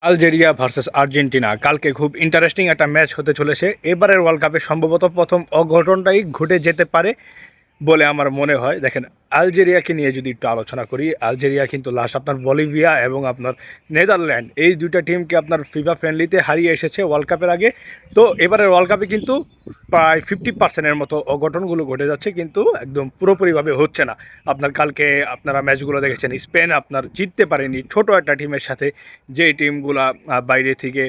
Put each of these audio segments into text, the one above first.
Algeria versus Argentina কালকে খুব interesting একটা ম্যাচ হতে চলেছে। এবারের ওয়ার্ল্ড কাপে সম্ভবত প্রথম অঘটনটাই ঘটে যেতে পারে বলে আমার মনে হয়। দেখেন, আলজেরিয়াকে নিয়ে যদি একটু আলোচনা করি, আলজেরিয়া কিন্তু লাস্ট আপনার বলিভিয়া এবং আপনার নেদারল্যান্ড এই দুইটা টিমকে আপনার ফিফা ফ্রেন্ডলিতে হারিয়ে এসেছে ওয়ার্ল্ড কাপের আগে। তো এবারের ওয়ার্ল্ড কাপে কিন্তু প্রায় 50%-এর মতো অঘটনগুলো ঘটে যাচ্ছে, কিন্তু একদম পুরোপুরিভাবে হচ্ছে না। আপনার কালকে আপনারা ম্যাচগুলো দেখেছেন, স্পেন আপনার জিততে পারেনি ছোট একটা টিমের সাথে, যেই টিমগুলা বাইরে থেকে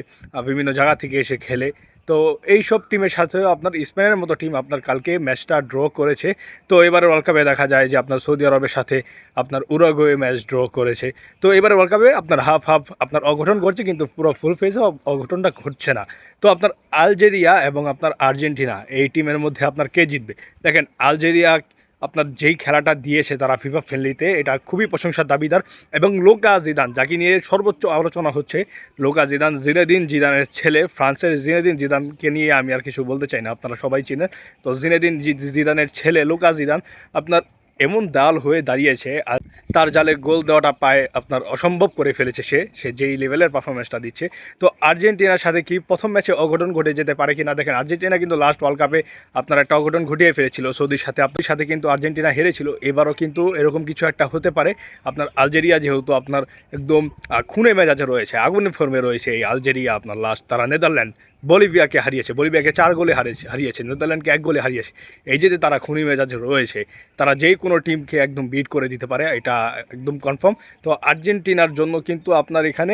বিভিন্ন জায়গা থেকে এসে খেলে। তো এই সব টিমের সাথেও আপনার স্পেনের মতো টিম আপনার কালকে ম্যাচটা ড্র করেছে। তো এবারে ওয়ার্ল্ড কাপে দেখা যায় যে আপনার সৌদি আরবের সাথে আপনার উরুগুয়ে ম্যাচ ড্র করেছে। তো এবারে ওয়ার্ল্ড কাপে আপনার হাফ হাফ আপনার অঘটন ঘটছে, কিন্তু পুরো ফুল ফেজে অঘটনটা ঘটছে না। তো আপনার আলজেরিয়া এবং আপনার আর্জেন্টিনা এই টিমের মধ্যে আপনার কে জিতবে? দেখেন, আলজেরিয়া আপনার যেই খেলাটা দিয়েছে তারা ফিফা ফ্রেন্ডলিতে, এটা খুবই প্রশংসার দাবিদার। এবং লোকা জিদান, যাকে নিয়ে সর্বোচ্চ আলোচনা হচ্ছে, লোকা জিদান, জিনেদিন জিদানের ছেলে, ফ্রান্সের জিনেদিন জিদানকে নিয়ে আমি আর কিছু বলতে চাই না, আপনারা সবাই চিনেন। তো জিনেদিন জিদানের ছেলে লোকা জিদান আপনার এমন দাল হয়ে দাঁড়িয়েছে, আর তার জালে গোল দেওয়াটা পায় আপনার অসম্ভব করে ফেলেছে। সে যেই লেভেলের পারফরমেন্সটা দিচ্ছে। তো আর্জেন্টিনার সাথে কি প্রথম ম্যাচে অঘটন ঘটে যেতে পারে কিনা? দেখেন, আর্জেন্টিনা কিন্তু লাস্ট ওয়ার্ল্ড কাপে আপনার একটা অঘটন ঘটিয়ে ফেলেছিল সৌদির সাথে, আপনার সাথে কিন্তু আর্জেন্টিনা হেরেছিল। এবারও কিন্তু এরকম কিছু একটা হতে পারে। আপনার আলজেরিয়া যেহেতু আপনার একদম খুনে মেজাজে রয়েছে, আগুনে ফর্মে রয়েছে, এই আলজেরিয়া আপনার লাস্ট তারা নেদারল্যান্ড বলিভিয়াকে হারিয়েছে, বলিভিয়াকে 4 গোলে হারিয়েছে, নেদারল্যান্ডকে 1 গোলে হারিয়েছে। এই যে তারা খুনি মেজাজে রয়েছে, তারা যেই কোনো টিমকে একদম বিট করে দিতে পারে, এটা একদম কনফার্ম। তো আর্জেন্টিনার জন্য কিন্তু আপনার এখানে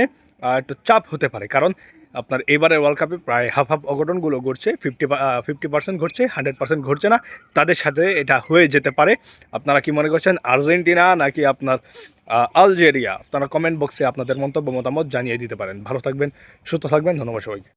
একটু চাপ হতে পারে, কারণ আপনার এবারে ওয়ার্ল্ড কাপে প্রায় হাফ হাফ অঘটনগুলো ঘটছে, 50% ঘটছে, 100% ঘটছে না। তাদের সাথে এটা হয়ে যেতে পারে। আপনারা কি মনে করছেন, আর্জেন্টিনা নাকি আপনার আলজেরিয়া? আপনারা কমেন্ট বক্সে আপনাদের মন্তব্য মতামত জানিয়ে দিতে পারেন। ভালো থাকবেন, সুস্থ থাকবেন, ধন্যবাদ সবাইকে।